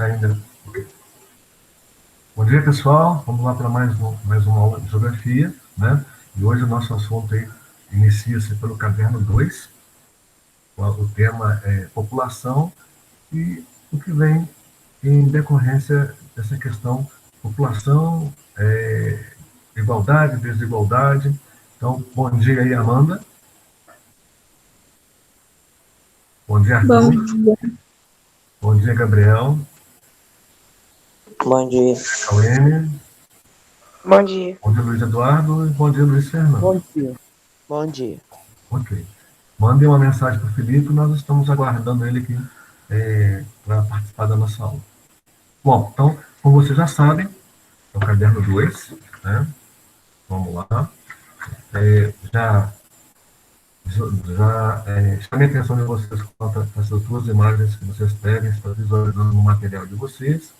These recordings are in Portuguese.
está ainda. Bom dia, pessoal. Vamos lá para mais uma aula de geografia, né? E hoje o nosso assunto aí inicia-se pelo caderno 2. O tema é população e o que vem em decorrência dessa questão população, igualdade, desigualdade. Então, bom dia aí, Amanda. Bom dia, Bom Arthur. dia. Bom dia, Gabriel. Bom dia. Cauene. Bom dia. Bom dia, Luiz Eduardo. E bom dia, Luiz Fernando. Bom dia. Bom dia. Ok. Mandem uma mensagem para o Felipe, nós estamos aguardando ele aqui para participar da nossa aula. Bom, então, como vocês já sabem, é o caderno 2, né? Vamos lá. Chamei a atenção de vocês quanto a essas duas imagens que vocês devem estar visualizando no material de vocês.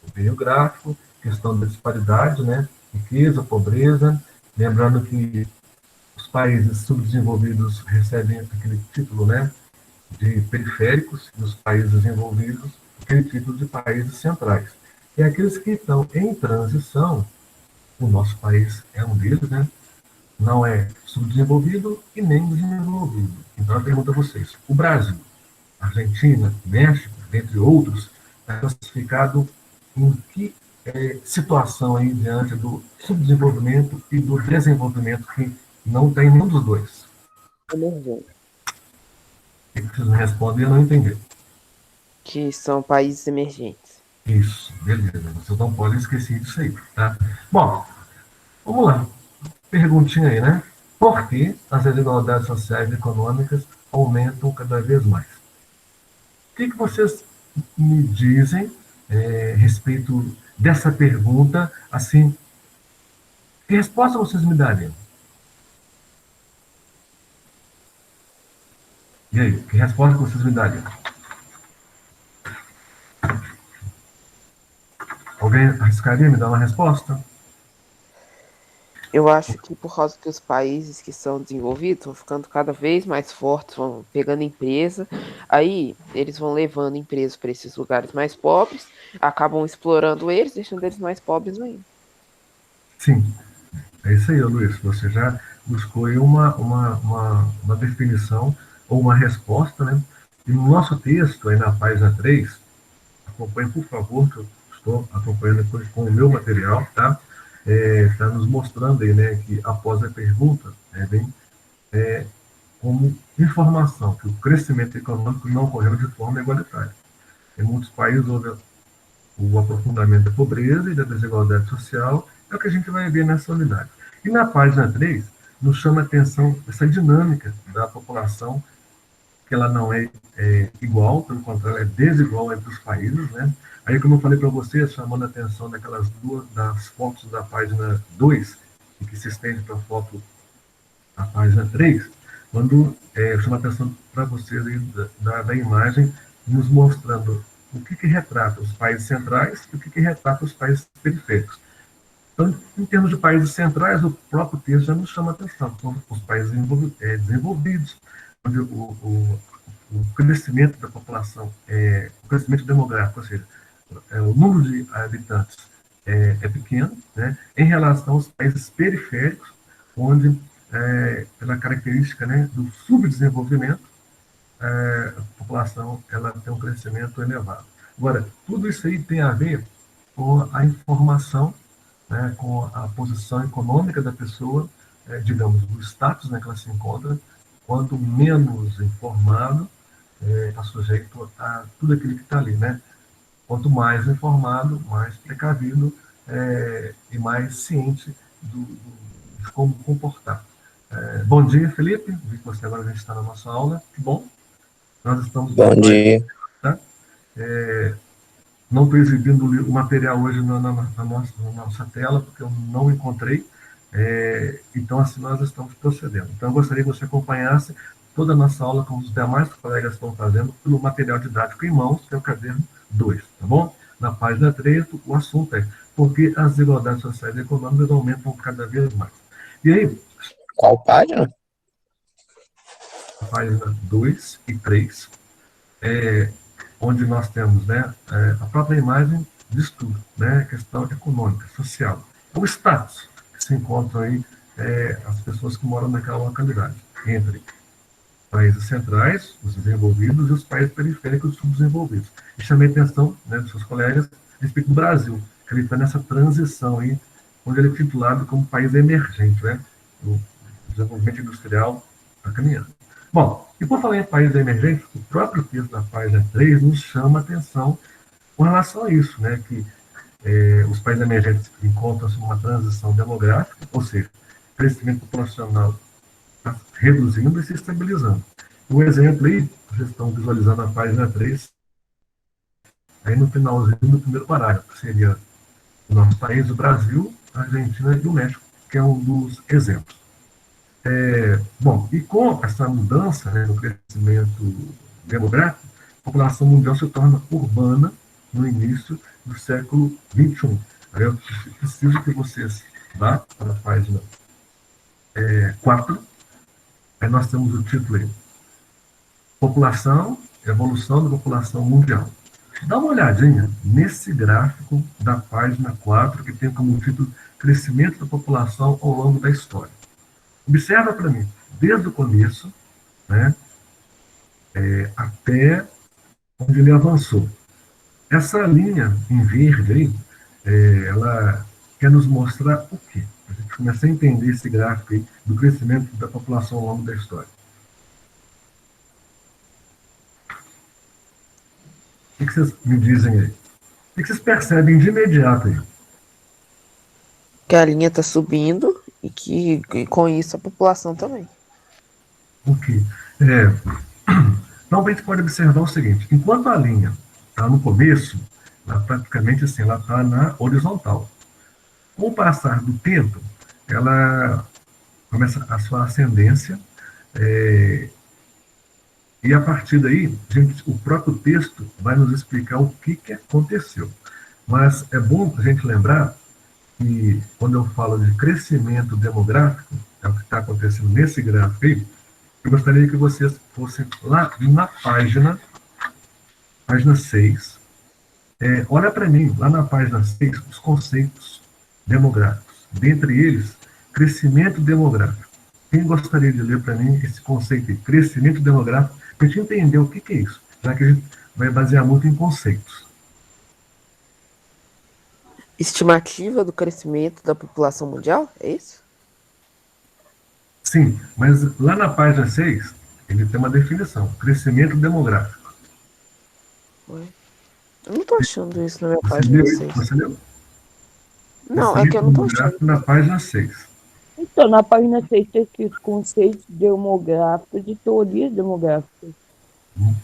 O meio gráfico, questão da disparidade, né? Riqueza, pobreza. Lembrando que os países subdesenvolvidos recebem aquele título, né, de periféricos, e os países desenvolvidos aquele título de países centrais. E aqueles que estão em transição, o nosso país é um deles, né, não é subdesenvolvido e nem desenvolvido. Então, eu pergunto a vocês, o Brasil, Argentina, México, dentre outros, está classificado em que situação aí diante do subdesenvolvimento e do desenvolvimento que não tem nenhum dos dois? Emergente. O que vocês me respondem? Eu não entendi. Que são países emergentes. Isso, beleza. Vocês não podem esquecer disso aí, tá? Bom, vamos lá. Perguntinha aí, né? Por que as desigualdades sociais e econômicas aumentam cada vez mais? O que vocês me dizem a respeito dessa pergunta? Assim, que resposta vocês me dariam? E aí, que resposta vocês me dariam? Alguém arriscaria me dar uma resposta? Eu acho que por causa que os países que são desenvolvidos vão ficando cada vez mais fortes, vão pegando empresa, aí eles vão levando empresas para esses lugares mais pobres, acabam explorando eles, deixando eles mais pobres ainda. Sim, é isso aí, Luiz. Você já buscou aí uma definição ou uma resposta, né? E no nosso texto, aí na página 3, acompanhe, por favor, que eu estou acompanhando depois com o meu material, tá? Está nos mostrando aí, né, que após a pergunta, vem como informação que o crescimento econômico não ocorreu de forma igualitária. Em muitos países houve o aprofundamento da pobreza e da desigualdade social, é o que a gente vai ver nessa unidade. E na página 3, nos chama a atenção essa dinâmica da população, que ela não é igual, pelo contrário, é desigual entre os países, né? Aí, como eu falei para vocês, chamando a atenção daquelas duas, das fotos da página 2, e que se estende para a foto da página 3, quando chama a atenção para vocês aí da imagem, nos mostrando o que retrata os países centrais e o que retrata os países periféricos. Então, em termos de países centrais, o próprio texto já nos chama a atenção, como os países desenvolvidos, onde o crescimento da população, o crescimento demográfico, ou seja, o número de habitantes é pequeno, né, em relação aos países periféricos, onde, pela característica, né, do subdesenvolvimento, a população ela tem um crescimento elevado. Agora, tudo isso aí tem a ver com a informação, né, com a posição econômica da pessoa, digamos, o status, né, que ela se encontra. Quanto menos informado, está sujeito a tudo aquilo que está ali, né? Quanto mais informado, mais precavido e mais ciente de como comportar. Bom dia, Felipe. Vi que você agora já está na nossa aula. Que bom. Nós estamos na Bom dia. tá? Não estou exibindo o material hoje na nossa tela, porque eu não encontrei. Então, assim, nós estamos procedendo. Então, eu gostaria que você acompanhasse toda a nossa aula, como os demais colegas estão fazendo, pelo material didático em mãos, que é o caderno 2, tá bom? Na página 3, o assunto é por que as desigualdades sociais e econômicas aumentam cada vez mais. E aí, Qual página? na página 2 e 3, onde nós temos, né, a própria imagem de estudo, né, questão econômica, social, o status que se encontram aí as pessoas que moram naquela localidade, entre países centrais, os desenvolvidos, e os países periféricos, os subdesenvolvidos. E chamei a atenção, né, dos seus colegas a respeito do Brasil, que ele está nessa transição aí, onde ele é titulado como país emergente, né? O desenvolvimento industrial está caminhando. Bom, e por falar em país emergente, o próprio texto da página 3 nos chama a atenção com relação a isso, né? Que os países emergentes encontram-se numa transição demográfica, ou seja, crescimento populacional está reduzindo e se estabilizando. Um exemplo aí, vocês estão visualizando a página 3, aí no finalzinho do primeiro parágrafo, que seria o nosso país, o Brasil, a Argentina e o México, que é um dos exemplos. Bom, e com essa mudança, né, no crescimento demográfico, a população mundial se torna urbana no início do século XXI. Aí eu preciso que vocês vá para a página 4. Aí nós temos o título aí, População, Evolução da População Mundial. Dá uma olhadinha nesse gráfico da página 4, que tem como título Crescimento da População ao longo da História. Observa para mim, desde o começo, né, até onde ele avançou. Essa linha em verde aí, ela quer nos mostrar o quê? A gente começa a entender esse gráfico aí do crescimento da população ao longo da história. O que vocês me dizem aí? O que vocês percebem de imediato aí? Que a linha está subindo e que com isso a população também. Ok. Então a gente pode observar o seguinte: enquanto a linha está no começo, ela praticamente assim, ela está na horizontal. Com o passar do tempo, ela começa a sua ascendência, e a partir daí, o próprio texto vai nos explicar o que aconteceu. Mas é bom a gente lembrar que, quando eu falo de crescimento demográfico, é o que está acontecendo nesse gráfico aí, eu gostaria que vocês fossem lá na página 6. Olha para mim, lá na página 6, os conceitos demográficos. Dentre eles, crescimento demográfico. Quem gostaria de ler para mim esse conceito de crescimento demográfico, para a gente entender o que é isso, já que a gente vai basear muito em conceitos. Estimativa do crescimento da população mundial, é isso? Sim, mas lá na página 6, ele tem uma definição, crescimento demográfico. Ué? Eu não estou achando isso na minha Você página leu 6. Você leu? Não, é que eu não estou achando. Na página 6. Então, na página 6 tem escrito conceitos demográficos e teorias demográficas.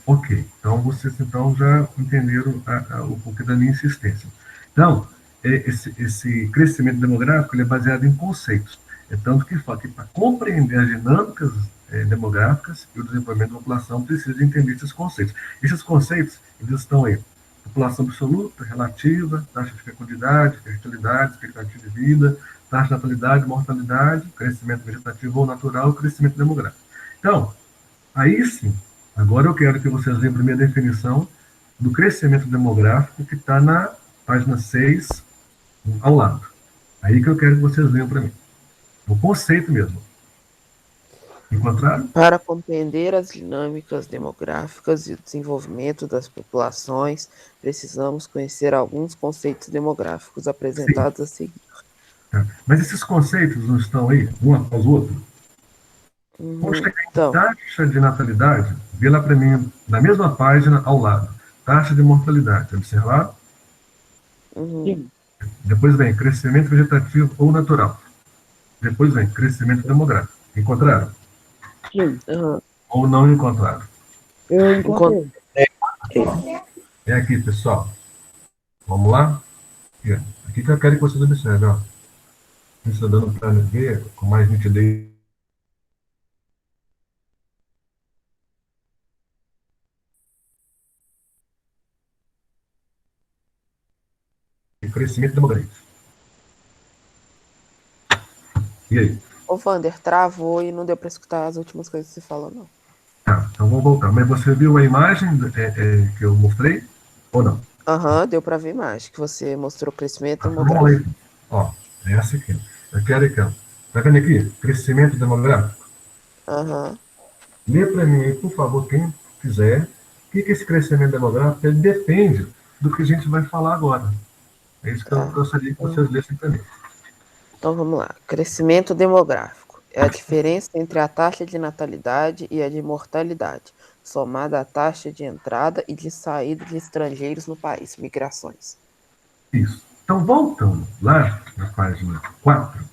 Ok, então vocês já entenderam o porquê da minha insistência. Então, esse crescimento demográfico ele é baseado em conceitos. É tanto que fala que para compreender as dinâmicas demográficas e o desenvolvimento da população precisa entender esses conceitos. Esses conceitos, eles estão aí. População absoluta, relativa, taxa de fecundidade, fertilidade, expectativa de vida, taxa de natalidade, mortalidade, crescimento vegetativo ou natural, crescimento demográfico. Então, aí sim, agora eu quero que vocês vejam a minha definição do crescimento demográfico que está na página 6, ao lado. Aí que eu quero que vocês venham para mim. O conceito mesmo. Encontraram? Para compreender as dinâmicas demográficas e o desenvolvimento das populações, precisamos conhecer alguns conceitos demográficos apresentados Sim. a seguir. Mas esses conceitos não estão aí, um após o outro? Vamos chegar então, em taxa de natalidade, vê lá para mim, na mesma página, ao lado. Taxa de mortalidade, observar? Sim. Depois vem crescimento vegetativo ou natural. Depois vem crescimento demográfico. Encontraram? Sim. Ou não encontraram? Eu encontrei. É aqui, pessoal. Vamos lá? Aqui que eu quero que vocês observem. Ó. Está dando para ver com mais nitidez. Crescimento demográfico. E aí? Ô, Wander, travou e não deu para escutar as últimas coisas que você falou, não. Então vamos voltar. Mas você viu a imagem que eu mostrei? Ou não? Aham, deu para ver mais, que você mostrou crescimento Então vamos lá. demográfico. Então. Ó, é essa aqui. Eu quero aqui, ó. Tá vendo aqui? Crescimento demográfico. Aham, Lê para mim aí, por favor, quem quiser, o que é esse crescimento demográfico? Ele depende do que a gente vai falar agora. É isso que eu tá. gostaria que vocês lessem para mim. Então vamos lá. Crescimento demográfico é a diferença entre a taxa de natalidade e a de mortalidade, somada à taxa de entrada e de saída de estrangeiros no país, migrações. Isso. Então, voltando lá na página 4,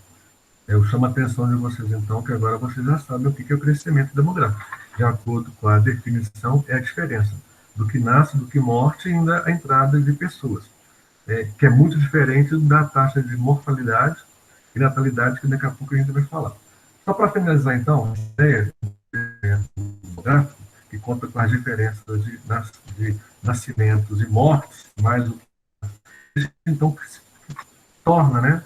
eu chamo a atenção de vocês, então, que agora vocês já sabem o que é o crescimento demográfico. De acordo com a definição, é a diferença do que nasce, do que morte e ainda a entrada de pessoas, que é muito diferente da taxa de mortalidade e natalidade, que daqui a pouco a gente vai falar. Só para finalizar, então, a ideia demográfico, que conta com as diferenças de nascimentos e mortes, mais o que então que se torna, né,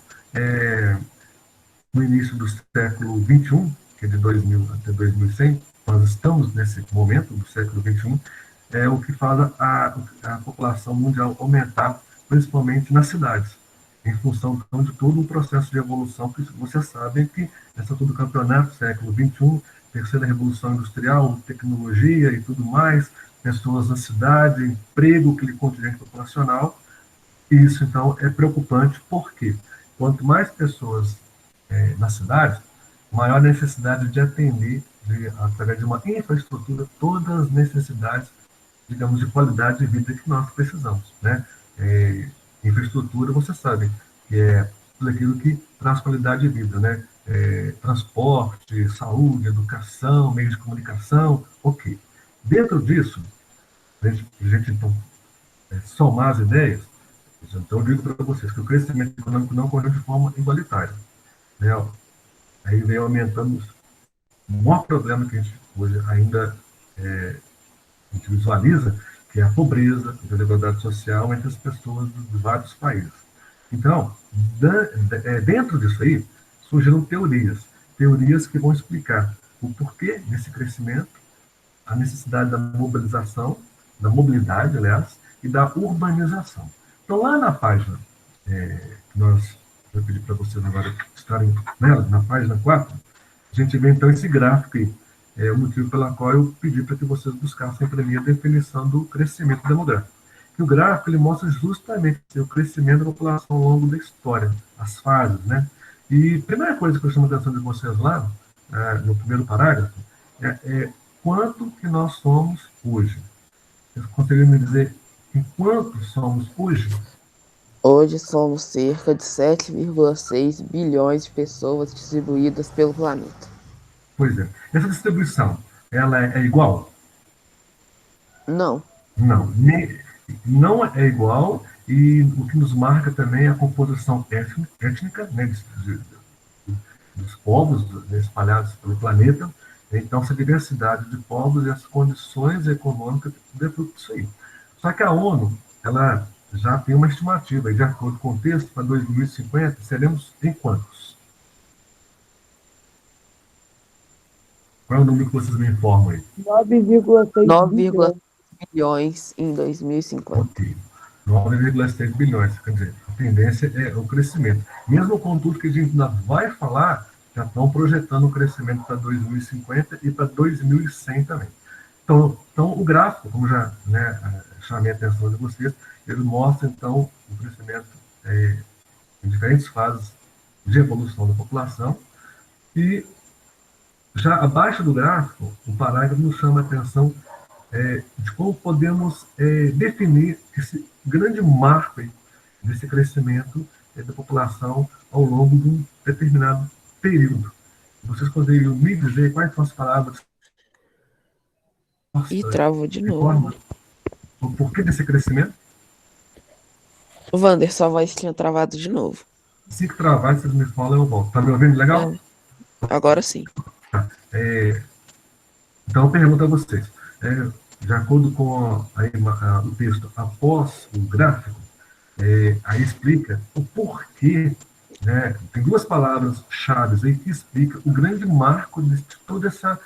no início do século XXI, que é de 2000 até 2100, nós estamos nesse momento do século XXI, é o que faz a população mundial aumentar, principalmente nas cidades, em função então, de todo um processo de evolução que vocês sabem que essa todo o campeonato século XXI, terceira revolução industrial, tecnologia e tudo mais, pessoas na cidade, emprego, aquele contingente populacional, e isso então é preocupante porque quanto mais pessoas na cidade, maior necessidade de atender, através de uma infraestrutura, todas as necessidades, digamos, de qualidade de vida que nós precisamos, né? Infraestrutura, você sabe, que é tudo aquilo que traz qualidade de vida, né? Transporte, saúde, educação, meios de comunicação, ok. Dentro disso, a gente então, somar as ideias, então eu digo para vocês que o crescimento econômico não ocorreu de forma igualitária, né? Aí vem aumentando. O maior problema que a gente hoje ainda a gente visualiza, que é a pobreza, a desigualdade social entre as pessoas de vários países. Então, dentro disso aí, surgiram teorias que vão explicar o porquê desse crescimento, a necessidade da mobilização, da mobilidade, aliás, e da urbanização. Então, lá na página, que nós vou pedir para vocês agora estarem nela, na página 4, a gente vê então esse gráfico aí. É o motivo pelo qual eu pedi para que vocês buscassem para mim a definição do crescimento demográfico. E o gráfico ele mostra justamente o crescimento da população ao longo da história, as fases, né? E a primeira coisa que eu chamo a atenção de vocês lá, no primeiro parágrafo, é quanto que nós somos hoje. Vocês conseguem me dizer em quanto somos hoje? Hoje somos cerca de 7,6 bilhões de pessoas distribuídas pelo planeta. Pois é. Essa distribuição, ela é igual? Não. Não, não é igual, e o que nos marca também é a composição étnica, né, dos povos espalhados pelo planeta. Então, essa diversidade de povos e as condições econômicas é fruto disso aí. Só que a ONU, ela já tem uma estimativa, e de acordo com o texto, para 2050, seremos em quantos? Qual é o número que vocês me informam aí? 9,6 9,6 bilhões. bilhões em 2050. Ok. 9,6 bilhões, quer dizer, a tendência é o crescimento. Mesmo com tudo que a gente ainda vai falar, já estão projetando o crescimento para 2050 e para 2100 também. Então, o gráfico, como já chamei a atenção de vocês, ele mostra, então, o crescimento em diferentes fases de evolução da população. E já abaixo do gráfico, o parágrafo nos chama a atenção de como podemos definir esse grande marco aí, desse crescimento da população ao longo de um determinado período. Vocês poderiam me dizer quais são as palavras E travou de que novo. informam o porquê desse crescimento? O Wander, sua voz tinha travado de novo. Se travar, vocês me falam, eu volto. Tá me ouvindo legal? Agora sim. Então, eu pergunto a vocês. De acordo com o texto após o gráfico, aí explica o porquê, né? Tem duas palavras chaves aí que explicam o grande marco de toda essa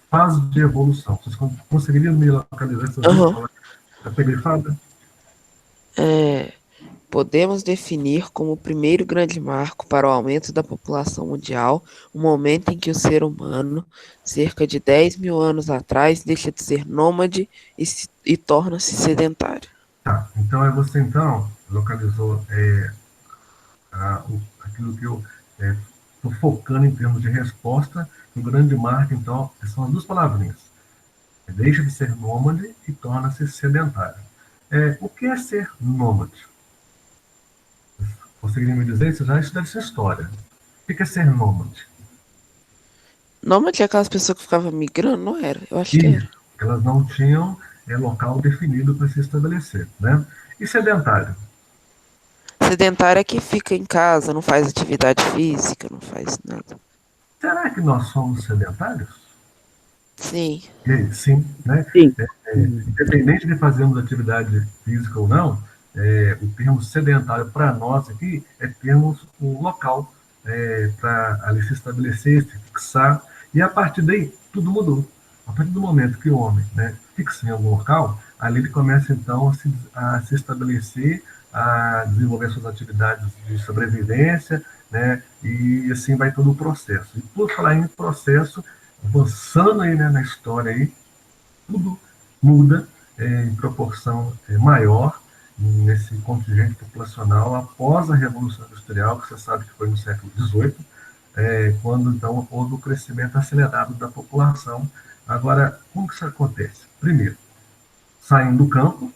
fase de evolução. Vocês conseguiriam me localizar essas duas Aham. palavras grifada? Podemos definir como o primeiro grande marco para o aumento da população mundial o momento em que o ser humano, cerca de 10 mil anos atrás, deixa de ser nômade e torna-se sedentário. Tá. Então, você então localizou aquilo que eu estou focando em termos de resposta. O grande marco, então, são as duas palavrinhas. Deixa de ser nômade e torna-se sedentário. O que é ser nômade? Conseguiria me dizer? Isso já estuda essa história. O que é ser nômade? Nômade é aquelas pessoas que ficavam migrando, não era? Eu acho que E era. elas não tinham local definido para se estabelecer. Né? E sedentário? Sedentário é que fica em casa, não faz atividade física, não faz nada. Será que nós somos sedentários? Sim. E aí, sim, né? Sim. Independente de fazermos atividade física ou não, o termo sedentário para nós aqui é termos um local para ali se estabelecer, se fixar, e a partir daí tudo mudou. A partir do momento que o homem, né, fixa em algum local, ali ele começa então a se estabelecer, a desenvolver suas atividades de sobrevivência, né, e assim vai todo o processo. E por falar em processo, avançando aí, né, na história aí, tudo muda em proporção maior nesse contingente populacional após a Revolução Industrial, que você sabe que foi no século XVIII, quando então houve o crescimento acelerado da população. Agora, como que isso acontece? Primeiro, saem do campo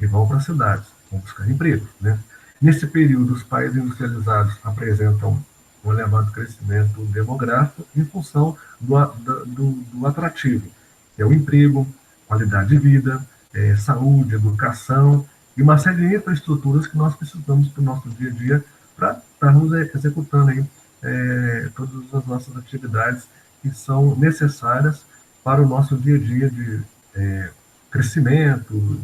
e vão para as cidades, vão buscar emprego. Né? Nesse período, os países industrializados apresentam um elevado crescimento demográfico em função do atrativo, que é o emprego, qualidade de vida, saúde, educação e uma série de infraestruturas que nós precisamos para o nosso dia a dia para estarmos executando aí, todas as nossas atividades que são necessárias para o nosso dia a dia de crescimento,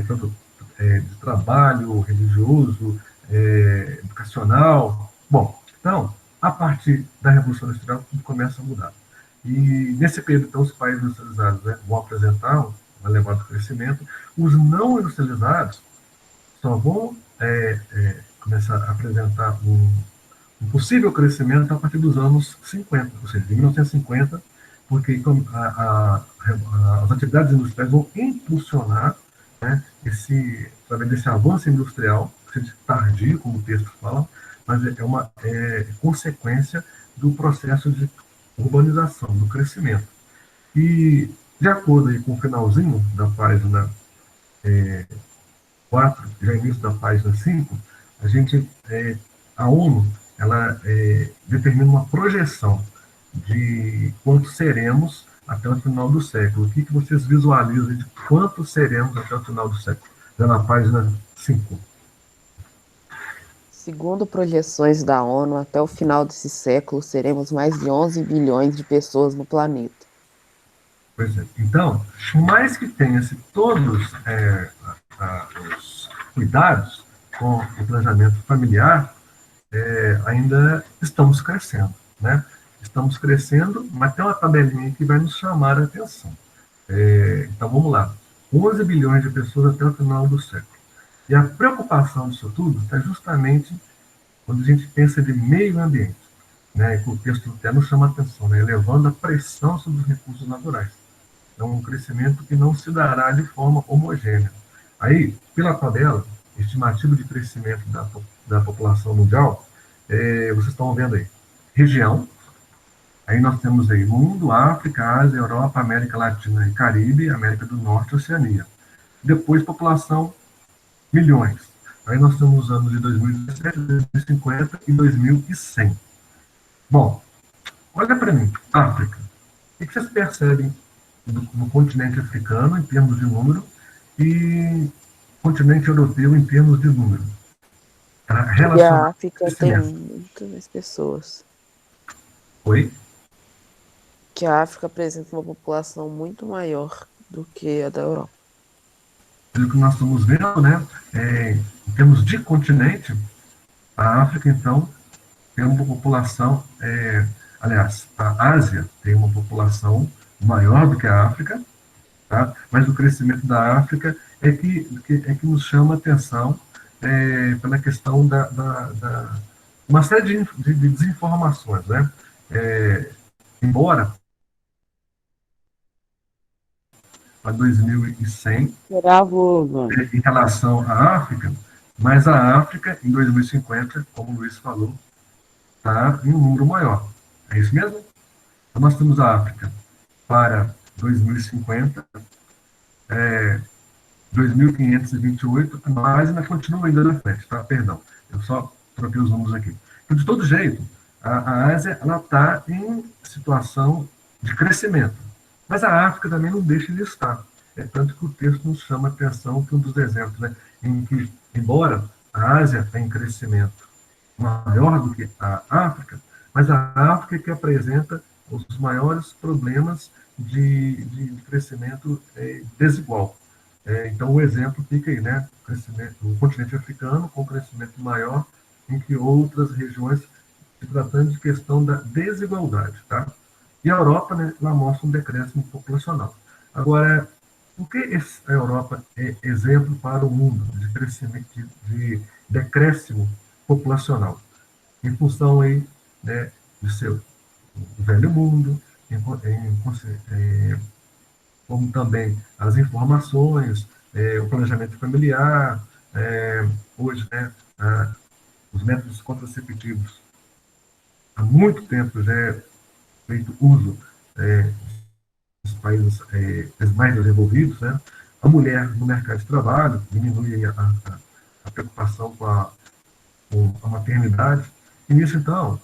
tanto de trabalho religioso, educacional. Bom, então, a partir da Revolução Industrial, tudo começa a mudar. E nesse período, então, os países industrializados, né, vão apresentar um elevado crescimento. Os não industrializados só vão começar a apresentar um possível crescimento a partir dos anos 50, ou seja, de 1950, porque as atividades industriais vão impulsionar, né, através desse avanço industrial, tardio, como o texto fala, mas é uma consequência do processo de urbanização, do crescimento. E, de acordo aí com o finalzinho da página 4, já início da página 5, a ONU ela determina uma projeção de quanto seremos até o final do século. O que vocês visualizam de quanto seremos até o final do século? Já na página 5. Segundo projeções da ONU, até o final desse século seremos mais de 11 bilhões de pessoas no planeta. Pois é. Então, por mais que tenha-se todos os cuidados com o planejamento familiar, ainda estamos crescendo, né? Estamos crescendo, mas tem uma tabelinha que vai nos chamar a atenção. Então, vamos lá. 11 bilhões de pessoas até o final do século. E a preocupação disso tudo está justamente quando a gente pensa de meio ambiente, né? Que o texto até nos chama a atenção, né? Elevando a pressão sobre os recursos naturais. É um crescimento que não se dará de forma homogênea. Aí, pela tabela, estimativa de crescimento da população mundial, vocês estão vendo aí, região, aí nós temos aí mundo, África, Ásia, Europa, América Latina e Caribe, América do Norte e Oceania. Depois, população, milhões. Aí nós temos os anos de 2017, 2050 e 2100. Bom, olha para mim, África. O que vocês percebem no continente africano, em termos de número, e continente europeu, em termos de número? E a África tem muito mais pessoas. Oi? Que a África apresenta uma população muito maior do que a da Europa. O que nós estamos vendo, né, em termos de continente, a África, então, tem uma população, aliás, a Ásia tem uma população maior do que a África, tá? Mas o crescimento da África é que nos chama a atenção pela questão da uma série de desinformações, né? Embora a 2100 Travou, mano. em relação à África, mas a África em 2050, como o Luiz falou, está em um número maior. É isso mesmo? Então nós temos a África para 2050, 2.528, mas ainda continua ainda na frente, tá? Perdão, eu só troquei os números aqui. Então, de todo jeito, a Ásia está em situação de crescimento, mas a África também não deixa de estar. É tanto que o texto nos chama a atenção que um dos exemplos, né, em que, embora a Ásia está em crescimento maior do que a África, mas a África é que apresenta os maiores problemas de crescimento desigual. Então, o exemplo fica aí, né? O continente africano com crescimento maior em que outras regiões, se tratando de questão da desigualdade, tá? E a Europa, né, ela mostra um decréscimo populacional. Agora, por que a Europa é exemplo para o mundo de crescimento, de decréscimo populacional? Em função aí, né, de seu velho mundo, como também as informações, o planejamento familiar, hoje, né, os métodos contraceptivos, há muito tempo já é feito uso nos países mais desenvolvidos, né, a mulher no mercado de trabalho diminui a preocupação com a maternidade, e nisso, então,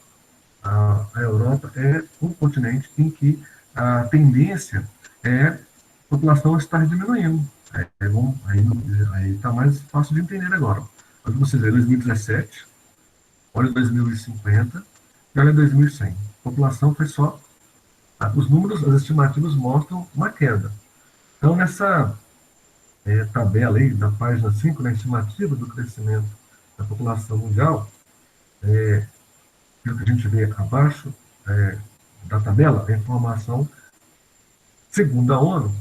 a Europa é um continente em que a tendência é a população estar diminuindo. Bom, aí está mais fácil de entender agora. Olha você vê 2017, olha 2050 e olha 2100. A população foi só. Os números, as estimativas mostram uma queda. Então, nessa tabela aí, da página 5, na estimativa do crescimento da população mundial, pelo que a gente vê abaixo da tabela, a informação, segundo a ONU,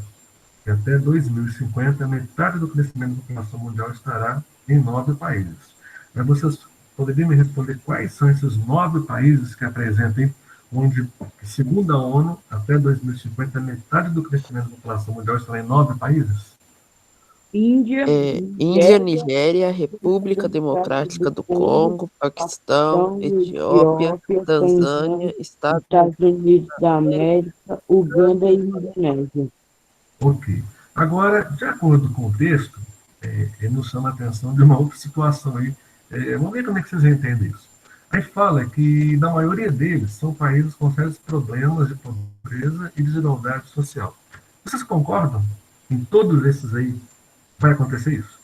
que até 2050, metade do crescimento da população mundial estará em 9 países. Mas vocês poderiam me responder quais são esses 9 países que apresentem, onde, segundo a ONU, até 2050, metade do crescimento da população mundial estará em 9 países? Índia, Índia, Nigéria, República Democrática do Congo, Paquistão, Etiópia, Tanzânia, Estados Estados Unidos da América, Uganda e Indonésia. Ok. Agora, de acordo com o texto, ele nos chama a atenção de uma outra situação aí. Vamos ver como é que vocês entendem isso. Aí fala que, na maioria deles, são países com sérios problemas de pobreza e desigualdade social. Vocês concordam? Em todos esses aí vai acontecer isso?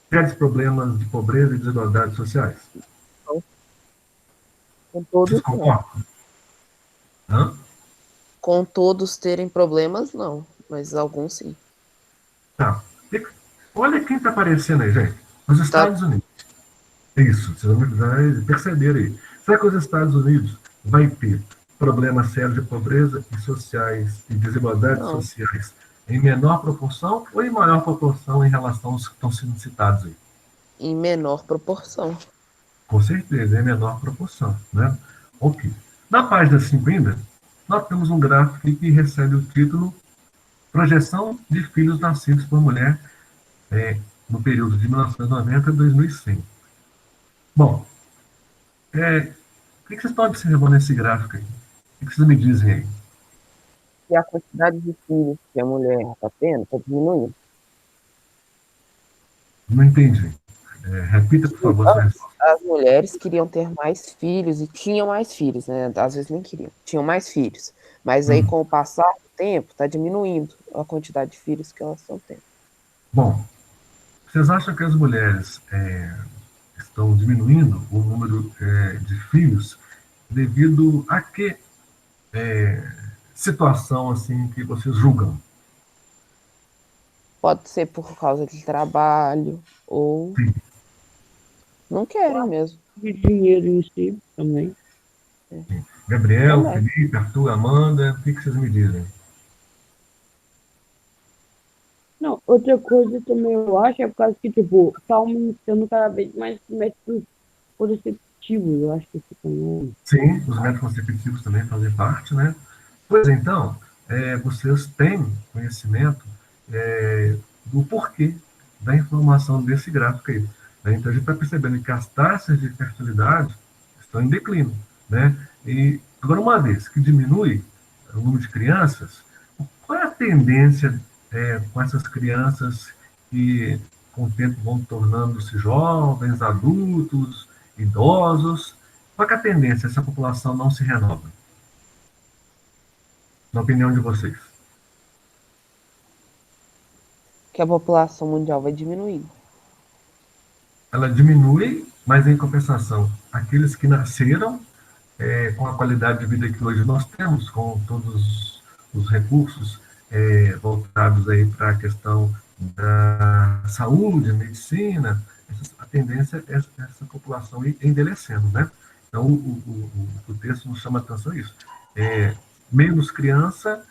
Sérios problemas de pobreza e desigualdades sociais? com todos, Vocês não. concordam? Hã? Com todos terem problemas, não, mas alguns sim. Tá. Olha quem está aparecendo aí, gente. Os Estados Unidos. Isso, vocês vão perceber aí. Será que os Estados Unidos vai ter problemas sérios de pobreza e sociais e desigualdades Não. sociais em menor proporção ou em maior proporção em relação aos que estão sendo citados aí? Em menor proporção. Com certeza, em menor proporção, né? Ok. Na página 5 ainda, nós temos um gráfico aqui que recebe o título Projeção de filhos nascidos por mulher no período de 1990 a 2100. Bom, o que vocês estão observando nesse gráfico aí? O que vocês me dizem aí? E a quantidade de filhos que a mulher está tendo está diminuindo. Não entendi. Repita, por favor, essa resposta. As mulheres queriam ter mais filhos e tinham mais filhos, né? Às vezes nem queriam, tinham mais filhos. Mas aí, com o passar do tempo, está diminuindo a quantidade de filhos que elas estão tendo. Bom, vocês acham que as mulheres estão diminuindo o número de filhos devido a que situação assim que vocês julgam? Pode ser por causa de trabalho ou Sim. não querem mesmo. De dinheiro em si também. Gabriel, Também. Felipe, Arthur, Amanda, o que vocês me dizem? Não, outra coisa também eu acho é por causa que, tipo, tá aumentando cada vez mais métodos contraceptivos. Eu acho que esse também. Sim, os métodos consecutivos também fazem parte, né? Pois então, vocês têm conhecimento do porquê da informação desse gráfico aí. Né? Então, a gente está percebendo que as taxas de fertilidade estão em declínio, né? E, agora, uma vez que diminui o número de crianças, qual é a tendência com essas crianças que, com o tempo, vão tornando-se jovens, adultos, idosos? Qual é a tendência? Essa população não se renova? Na opinião de vocês? Que a população mundial vai diminuindo. Ela diminui, mas em compensação, aqueles que nasceram com a qualidade de vida que hoje nós temos, com todos os recursos voltados aí para a questão da saúde, medicina, a tendência é essa população ir envelhecendo, né? Então, o texto nos chama a atenção isso. Menos criança,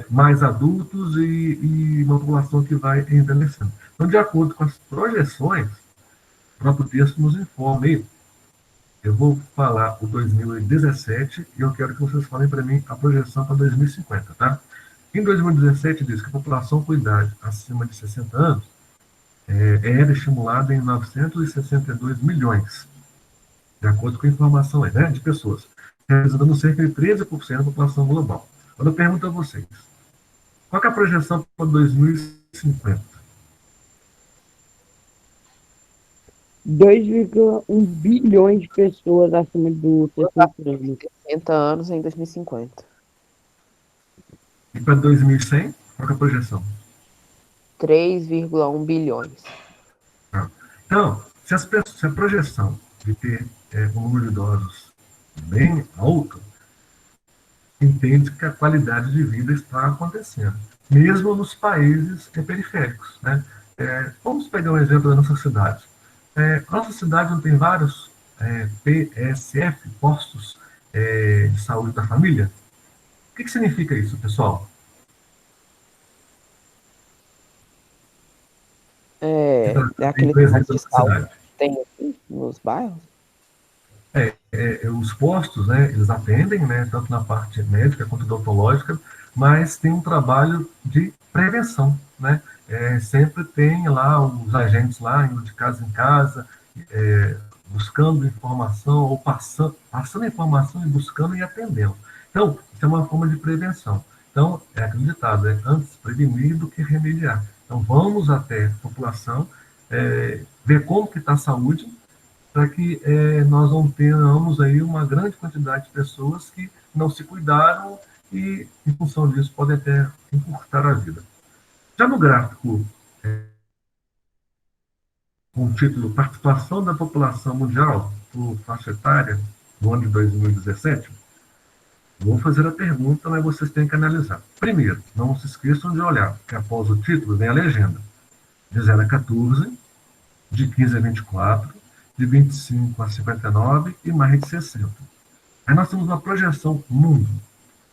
mais adultos e uma população que vai envelhecendo. Então, de acordo com as projeções, o próprio texto nos informa aí. Eu vou falar o 2017 e eu quero que vocês falem para mim a projeção para 2050, tá? Em 2017 diz que a população com idade acima de 60 anos era estimulada em 962 milhões, de acordo com a informação aí, né, de pessoas, representando cerca de 13% da população global. Agora eu pergunto a vocês, qual é a projeção para 2050? 2,1 bilhões de pessoas acima do 60 anos. 60 anos em 2050. E para 2100, qual é a projeção? 3,1 bilhões. Tá? Então, se a projeção de ter um número de idosos bem alto, entende que a qualidade de vida está acontecendo, mesmo nos países periféricos, né? Vamos pegar um exemplo da nossa cidade. Nossa cidade não tem vários PSF, postos de saúde da família? O que significa isso, pessoal? É aquele Do exemplo posto de da saúde cidade. que tem aqui nos bairros. Os postos, né, eles atendem, né, tanto na parte médica quanto odontológica, mas tem um trabalho de prevenção, né? Sempre tem lá os agentes lá, indo de casa em casa, buscando informação ou passando informação e buscando e atendendo. Então, isso é uma forma de prevenção. Então, é acreditado, antes prevenir do que remediar. Então, vamos até a população, ver como que está a saúde, para que nós não tenhamos aí uma grande quantidade de pessoas que não se cuidaram e, em função disso, podem até encurtar a vida. Já no gráfico, com o título Participação da População Mundial por faixa etária, no ano de 2017, vou fazer a pergunta, mas vocês têm que analisar. Primeiro, não se esqueçam de olhar, que após o título vem a legenda. De 0 a 14, de 15 a 24, de 25 a 59 e mais de 60. Aí nós temos uma projeção mundo.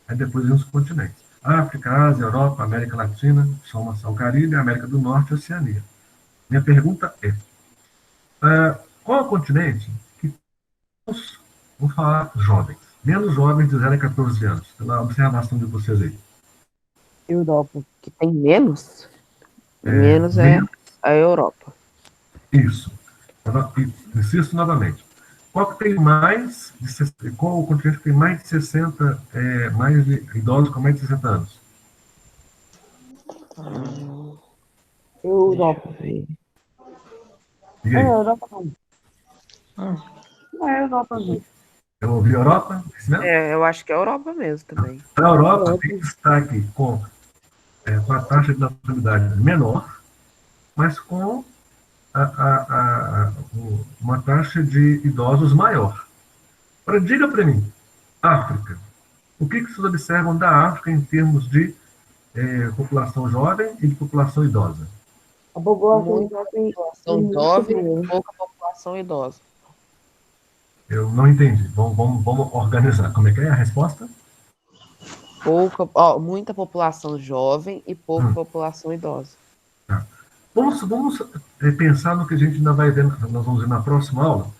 Aí depois vem os continentes. África, Ásia, Europa, América Latina, São Caribe, América do Norte e Oceania. Minha pergunta é, qual é o continente que vamos falar jovens, menos jovens de 0 a 14 anos, pela observação de vocês aí? Europa. Que tem menos? Menos é a Europa. Isso. Insisto novamente. Qual o continente que tem mais de 60, mais de idosos com mais de 60 anos? Europa. E É, aí? Europa não. Não é Europa não. Eu ouvi Europa? Isso mesmo? Eu acho que é a Europa mesmo também. A Europa tem destaque com a taxa de natalidade menor, mas com uma taxa de idosos maior. Agora, diga para mim, África. O que vocês observam da África em termos de população jovem e de população idosa? A população Muita jovem população jovem e pouca população idosa. Eu não entendi. Vamos organizar. Como é que é a resposta? Muita população jovem e pouca Hum, população idosa. tá. Vamos pensar no que a gente ainda vai ver, nós vamos ver na próxima aula.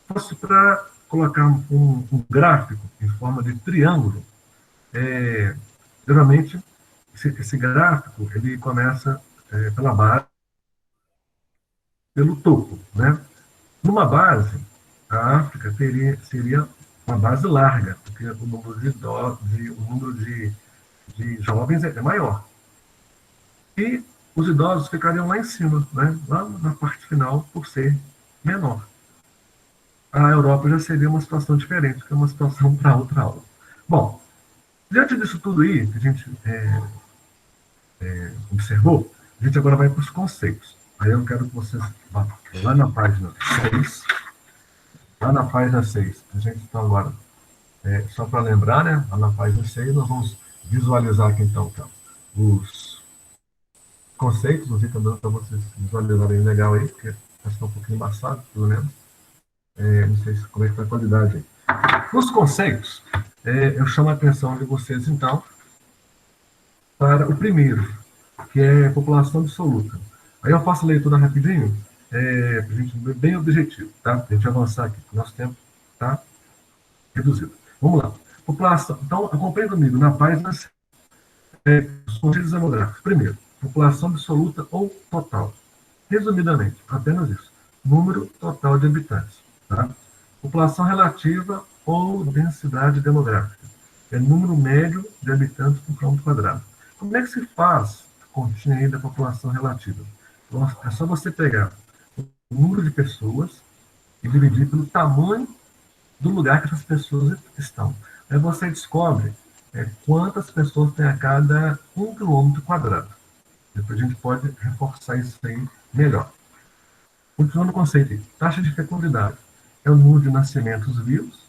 Posso para colocar um gráfico em forma de triângulo. É, geralmente, esse gráfico ele começa pela base, pelo topo, né? Numa base, a África seria uma base larga, porque o número de idosos, o número de jovens é maior. E os idosos ficariam lá em cima, né? Lá na parte final, por ser menor. A Europa já seria uma situação diferente, que é uma situação para outra aula. Bom, diante disso tudo aí, que a gente observou, a gente agora vai para os conceitos. Aí eu quero que vocês vá lá na página 6. Lá na página 6, a gente está agora, só para lembrar, né? Lá na página 6, nós vamos visualizar aqui então, tá? Os conceitos, não sei também para vocês visualizarem legal aí, porque acho que é um pouquinho embaçado, pelo menos. Não sei como é que está a qualidade aí. Nos conceitos, eu chamo a atenção de vocês, então, para o primeiro, que é população absoluta. Aí eu faço a leitura rapidinho, para a gente ver bem objetivo, tá? Para a gente avançar aqui, porque o nosso tempo está reduzido. Vamos lá. População. Então, acompanhe comigo na página os conceitos demográficos. Primeiro, população absoluta ou total. Resumidamente, apenas isso. Número total de habitantes. Tá? População relativa ou densidade demográfica. É número médio de habitantes por quilômetro quadrado. Como é que se faz a continha aí da população relativa? É só você pegar o número de pessoas e dividir pelo tamanho do lugar que essas pessoas estão. Aí você descobre quantas pessoas tem a cada 1 km². Depois a gente pode reforçar isso aí melhor. Continuando o conceito, taxa de fecundidade é o número de nascimentos vivos.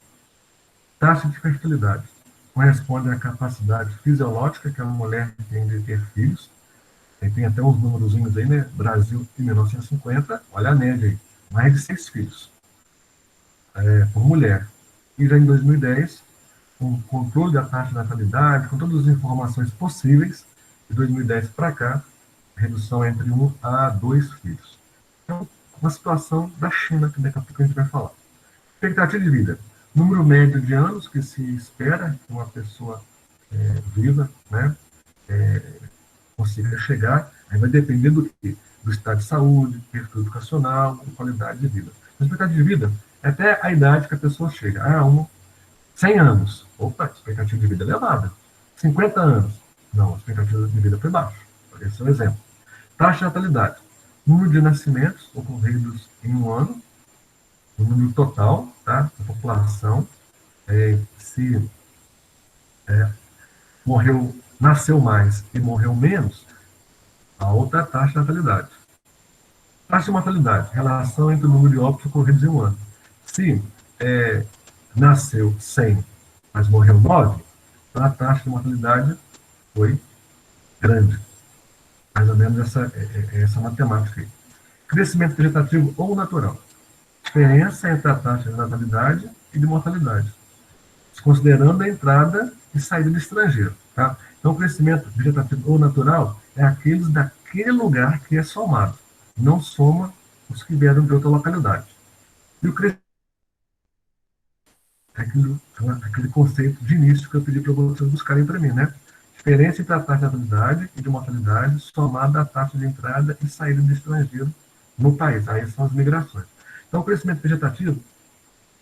Taxa de fertilidade corresponde à capacidade fisiológica que a mulher tem de ter filhos. Aí tem até uns númerozinhos aí, né? Brasil em 1950, olha a média aí, mais de 6 filhos por mulher. E já em 2010, com controle da taxa de natalidade, com todas as informações possíveis, de 2010 para cá, redução entre 1 a 2 filhos. Então, uma situação da China, que daqui a pouco a gente vai falar. Expectativa de vida. Número médio de anos que se espera que uma pessoa viva, né, consiga chegar, aí vai depender do quê? Do estado de saúde, perfil educacional e qualidade de vida. A expectativa de vida é até a idade que a pessoa chega. 100 anos. Opa, expectativa de vida elevada. 50 anos. Não, a expectativa de vida foi baixa. Esse é um exemplo. Taxa de natalidade. Número de nascimentos ocorridos em um ano. O número total, tá? Da população. Se nasceu mais e morreu menos, a outra taxa de natalidade. Taxa de mortalidade. Relação entre o número de óbitos ocorridos em um ano. Se nasceu 100, mas morreu 9, então a taxa de mortalidade foi grande. Mais ou menos essa matemática aí. Crescimento vegetativo ou natural. Diferença entre a taxa de natalidade e de mortalidade, considerando a entrada e saída do estrangeiro. Tá? Então, o crescimento vegetativo ou natural é aqueles daquele lugar que é somado. Não soma os que vieram de outra localidade. E o crescimento é aquele conceito de início que eu pedi para vocês buscarem para mim, né? Diferença entre a taxa de natalidade e de mortalidade somada à taxa de entrada e saída do estrangeiro no país. Aí são as migrações. Então, o crescimento vegetativo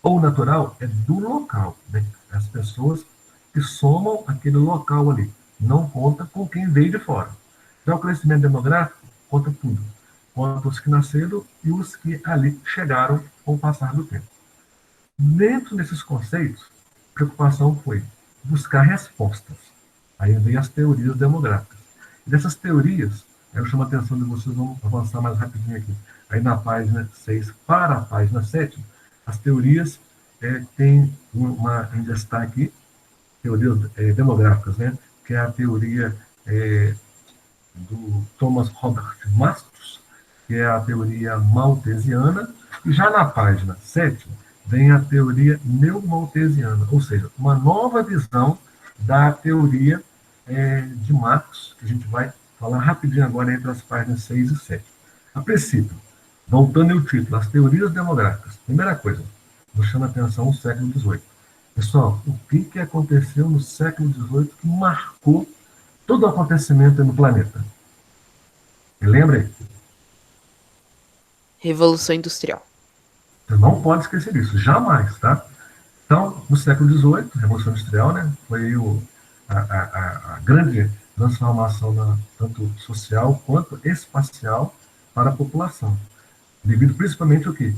ou natural é do local, né? As pessoas que somam aquele local ali. Não conta com quem veio de fora. Já o crescimento demográfico conta tudo. Conta os que nasceram e os que ali chegaram com o passar do tempo. Dentro desses conceitos, a preocupação foi buscar respostas. Aí vem as teorias demográficas. E dessas teorias, eu chamo a atenção de vocês, vamos avançar mais rapidinho aqui. Aí na página 6 para a página 7, as teorias têm em destaque teorias demográficas, né? Que é a teoria do Thomas Robert Malthus, que é a teoria maltesiana, e já na página 7, vem a teoria neomaltesiana, ou seja, uma nova visão da teoria de Marx, que a gente vai falar rapidinho agora entre as páginas 6 e 7. A princípio, voltando ao título, as teorias demográficas. Primeira coisa, nos chama a atenção o século XVIII. Pessoal, o que aconteceu no século XVIII que marcou todo o acontecimento no planeta? Lembra aí? Revolução Industrial. Você não pode esquecer disso, jamais, tá? Então, no século XVIII, Revolução Industrial, né, foi a grande transformação tanto social quanto espacial para a população, devido principalmente ao quê?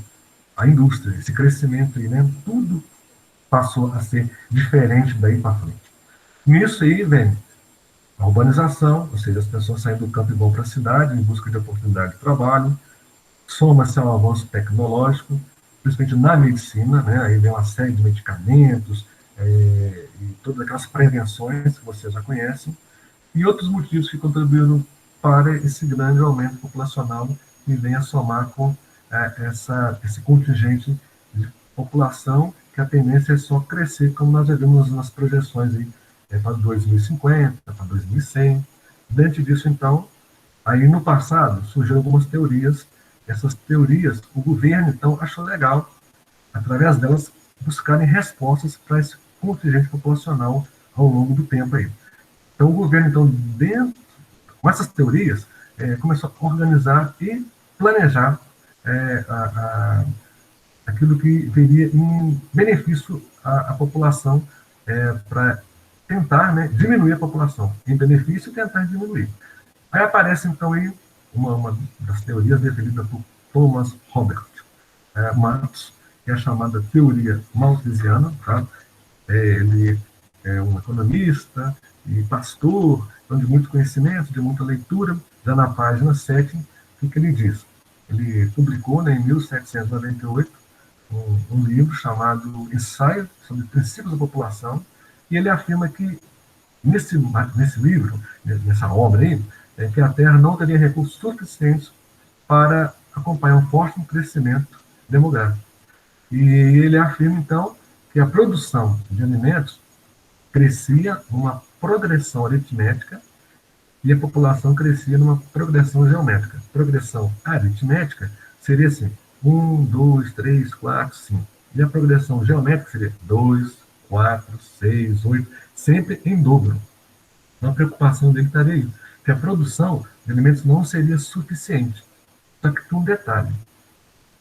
A indústria, esse crescimento aí, né? Tudo passou a ser diferente daí para frente. Nisso aí vem a urbanização, ou seja, as pessoas saem do campo e vão para a cidade em busca de oportunidade de trabalho, soma-se ao avanço tecnológico, principalmente na medicina, né? Aí vem uma série de medicamentos e todas aquelas prevenções que vocês já conhecem, e outros motivos que contribuíram para esse grande aumento populacional que vem a somar com esse contingente de população que a tendência é só crescer, como nós já vimos nas projeções aí, para 2050, para 2100. Diante disso, então, aí no passado surgiram algumas teorias. Essas teorias, o governo, então, achou legal, através delas, buscarem respostas para esse contingente populacional ao longo do tempo aí. Então, o governo, então, com essas teorias, começou a organizar e planejar aquilo que veria em benefício à população para tentar, né, diminuir a população. Em benefício, tentar diminuir. Aí aparece, então, aí uma das teorias defendida por Thomas Robert Malthus, que é a chamada teoria malthusiana. Tá? Ele é um economista e pastor, então de muito conhecimento, de muita leitura. Já na página 7, o que ele diz? Ele publicou, né, em 1798, um livro chamado Ensaio sobre Princípios da População, e ele afirma que, nesse livro, nessa obra aí, que a Terra não teria recursos suficientes para acompanhar um forte crescimento demográfico. E ele afirma, então, que a produção de alimentos crescia numa progressão aritmética e a população crescia numa progressão geométrica. Progressão aritmética seria assim, 1, 2, 3, 4, 5. E a progressão geométrica seria 2, 4, 6, 8, sempre em dobro. Então a preocupação dele estaria aí, que a produção de alimentos não seria suficiente. Só que tem um detalhe,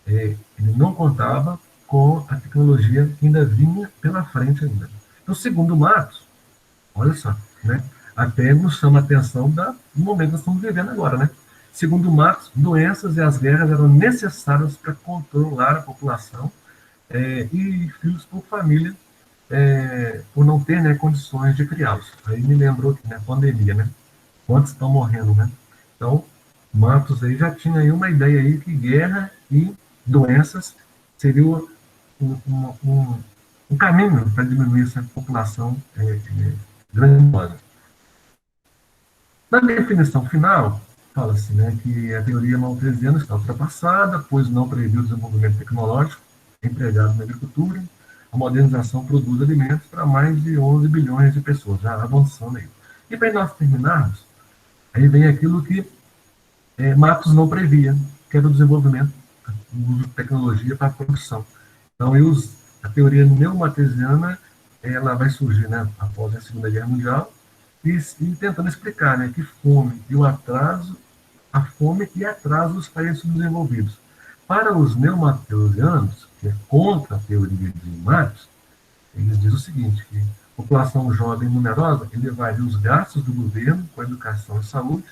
ele não contava com a tecnologia que ainda vinha pela frente ainda. Então, segundo Marx, olha só, né? Até nos chama a atenção do momento que nós estamos vivendo agora, né? Segundo Marx, doenças e as guerras eram necessárias para controlar a população e filhos por família, por não ter, né, condições de criá-los. Aí me lembrou que, né, a pandemia, né? Quantos estão morrendo, né? Então, Marx aí já tinha aí uma ideia aí que guerra e doenças seriam um caminho para diminuir essa população grandiosa. Na definição final, fala-se, né, que a teoria malthusiana está ultrapassada, pois não previu o desenvolvimento tecnológico empregado na agricultura. A modernização produz alimentos para mais de 11 bilhões de pessoas, já avançando aí. E para nós terminarmos, aí vem aquilo que Marx não previa, que era o desenvolvimento, o uso de tecnologia para a produção. Então, a teoria neomalthusiana, ela vai surgir, né, após a Segunda Guerra Mundial, e tentando explicar, né, que a fome e atraso dos países desenvolvidos. Para os neomalthusianos, que é contra a teoria de Marx, eles dizem o seguinte, que a população jovem e numerosa elevaria os gastos do governo com a educação e saúde,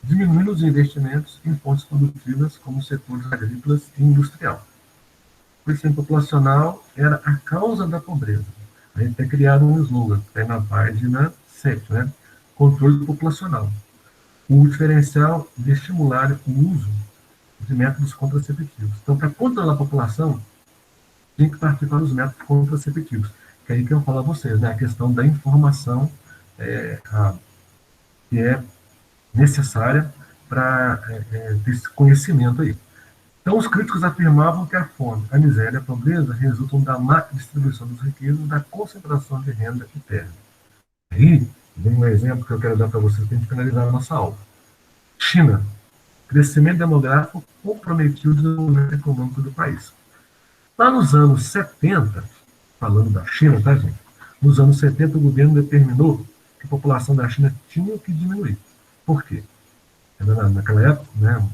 diminuindo os investimentos em fontes produtivas como os setores agrícolas e industrial. O crescimento populacional era a causa da pobreza. A gente tem criado um slogan, que está na página 7, né? Controle populacional. O diferencial de estimular o uso de métodos contraceptivos. Então, para controlar a população, tem que partir para os métodos contraceptivos. Que é aí que eu falo a vocês, né? A questão da informação que é necessária para ter esse conhecimento aí. Então, os críticos afirmavam que a fome, a miséria e a pobreza resultam da má distribuição dos recursos, da concentração de renda e terra. Aí, vem um exemplo que eu quero dar para vocês para a gente finalizar a nossa aula. China. Crescimento demográfico comprometiu o desenvolvimento econômico do país. Lá nos anos 70, falando da China, tá, gente? Nos anos 70, o governo determinou que a população da China tinha que diminuir. Por quê? Naquela época, né,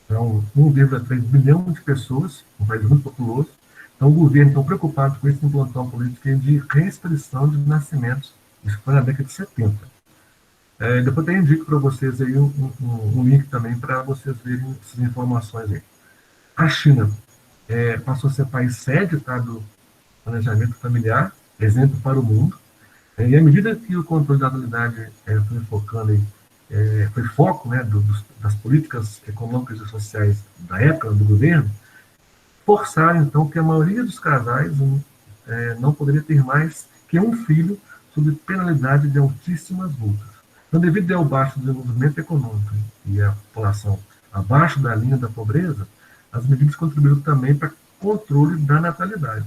eram 1,3 bilhão de pessoas, um país muito populoso. Então, o governo, então, preocupado com isso, implantou uma política de restrição de nascimentos. Isso foi na década de 70. Depois eu indico para vocês aí um link também para vocês verem essas informações aí. A China passou a ser país sede, tá, do planejamento familiar, exemplo para o mundo. E à medida que o controle da natalidade foi focando foi foco, né, das políticas econômicas e sociais da época do governo, forçaram então que a maioria dos casais não poderia ter mais que um filho sob penalidade de altíssimas multas. Então, devido ao baixo desenvolvimento econômico e a população abaixo da linha da pobreza, as medidas contribuíram também para o controle da natalidade.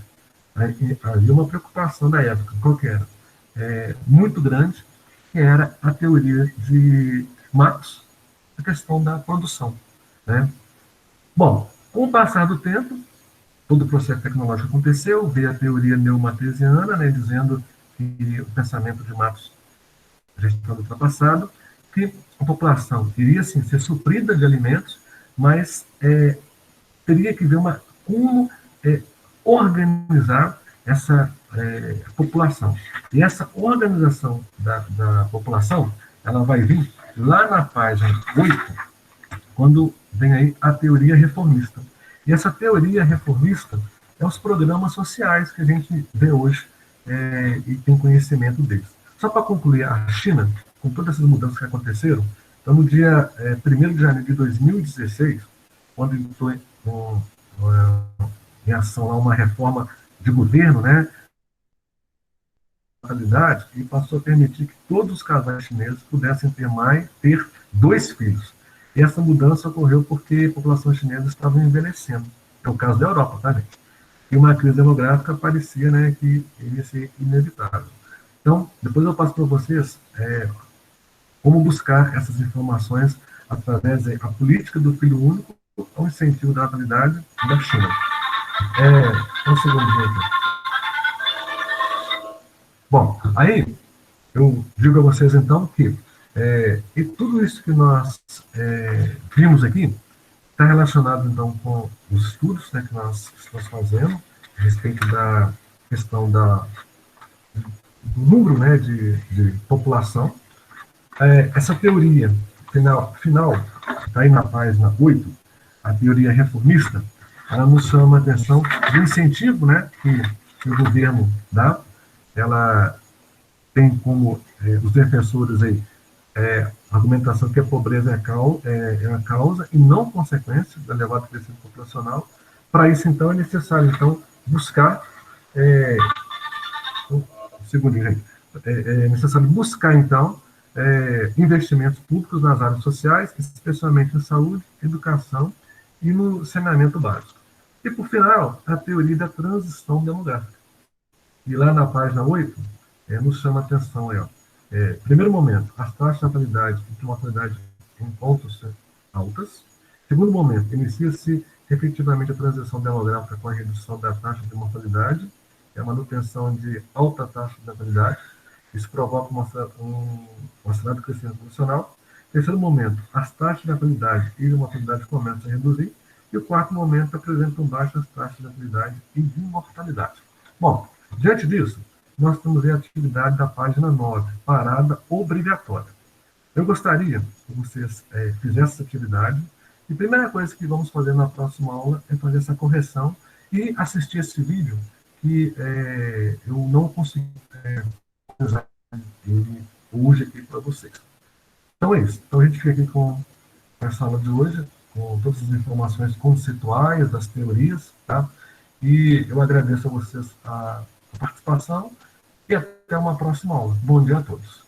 Havia uma preocupação da época, qual que era? Muito grande, que era a teoria de Marx, a questão da produção. Né? Bom, com o passar do tempo, todo o processo tecnológico aconteceu, veio a teoria neomalthusiana, né, dizendo que o pensamento de Marx já estava ultrapassado, que a população iria sim ser suprida de alimentos, mas teria que haver como organizar essa população. E essa organização da população, ela vai vir lá na página 8, quando vem aí a teoria reformista. E essa teoria reformista é os programas sociais que a gente vê hoje e tem conhecimento deles. Só para concluir, a China, com todas essas mudanças que aconteceram, então no dia 1º de janeiro de 2016, quando entrou em ação lá uma reforma de governo, né, e passou a permitir que todos os casais chineses pudessem ter 2 filhos. E essa mudança ocorreu porque a população chinesa estava envelhecendo. É o caso da Europa, tá, gente? E uma crise demográfica parecia, né, que iria ser inevitável. Então, depois eu passo para vocês como buscar essas informações através da política do filho único ao incentivo da natalidade da China. Um segundinho aqui. Bom, aí eu digo a vocês então que e tudo isso que nós vimos aqui está relacionado então com os estudos, né, que nós estamos fazendo a respeito da questão do número, né, de população. Essa teoria final está aí na página 8, a teoria reformista, ela nos chama a atenção do incentivo, né, que o governo dá. Ela tem como os defensores aí a argumentação que a pobreza é a causa e não consequência do elevado crescimento populacional. Para isso, então, é necessário buscar então investimentos públicos nas áreas sociais, especialmente em saúde, educação e no saneamento básico. E, por final, a teoria da transição demográfica. E lá na página 8, nos chama a atenção aí, primeiro momento, as taxas de natalidade e de mortalidade em pontos altas. Segundo momento, inicia-se efetivamente a transição demográfica com a redução da taxa de mortalidade e a manutenção de alta taxa de natalidade. Isso provoca um acelerado crescimento populacional. Terceiro momento, as taxas de natalidade e de mortalidade começam a reduzir. E o quarto momento, apresentam baixas taxas de natalidade e de mortalidade. Bom, diante disso, nós temos a atividade da página 9, parada obrigatória. Eu gostaria que vocês fizessem essa atividade. E a primeira coisa que vamos fazer na próxima aula é fazer essa correção e assistir esse vídeo que eu não consegui usar ele hoje aqui para vocês. Então é isso. Então a gente fica aqui com essa aula de hoje, com todas as informações conceituais, das teorias, tá? E eu agradeço a vocês a participação e até uma próxima aula. Bom dia a todos.